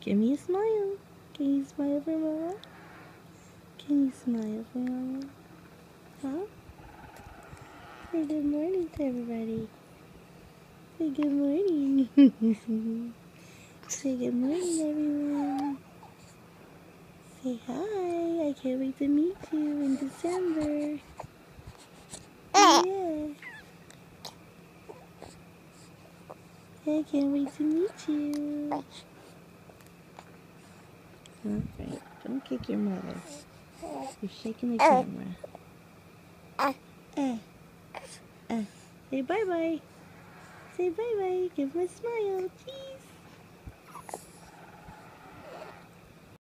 Give me a smile. Can you smile for Mama? Can you smile for Mama? Huh? Say good morning to everybody. Say good morning. Say good morning, everyone. Say hi. I can't wait to meet you in December. Yeah. I can't wait to meet you. Alright, don't kick your mother. You're shaking the camera. Say bye-bye. Say bye-bye. Give him a smile. Cheese.